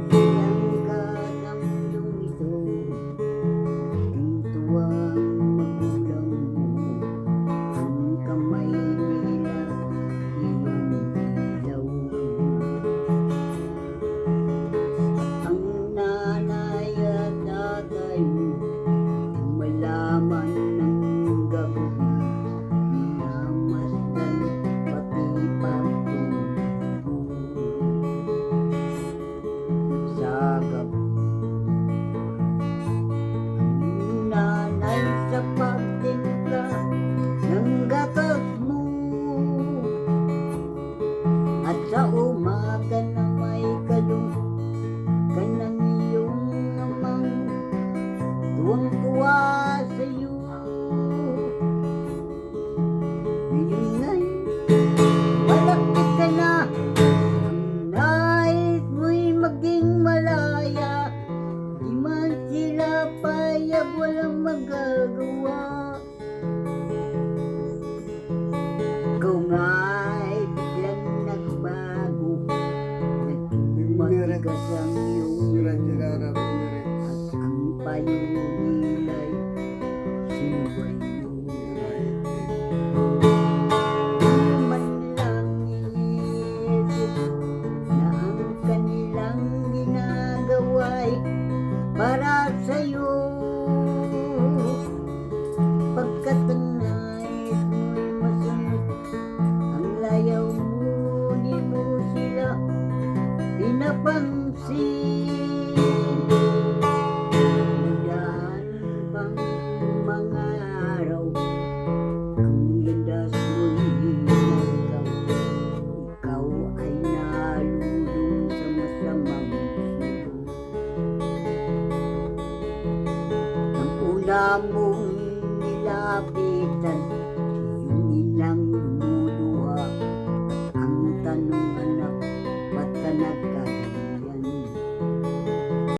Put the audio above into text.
Siyang ka ng lumito, pintuang magulang mo, ang kamay nila iyong ilaw. At ang nanay at tatay mo, di malaman ng gabi, minamasdan pati pagtulog sa gabi. Ang nanay sa pagtimpla ng gatas mo, at sa umaga na may kalong ka ng iyong amang tuwang-tuwa sa'yo. Ngayon nga'y malaki ka na, ang nais mo'y maging malaya, di man sila payag, walang magagawa. Ikaw nga'y biglang nagbago, nagmatigas ang iyong at ang payo nila'y sinubay mo. Di man lang iniisip na ang kanilang ginagawa'y para sa'yo, pagkat ang nais mo'y masunod ang layaw mo, di mo sila pinapansin. Nagdaan pang mga araw, ang landas mo'y hinagaw, ikaw ay nalulung sa masamang isip. Ang una mong nilapitan, iyong nilang lumuluha, ang tanong, anak, ba't ka nagka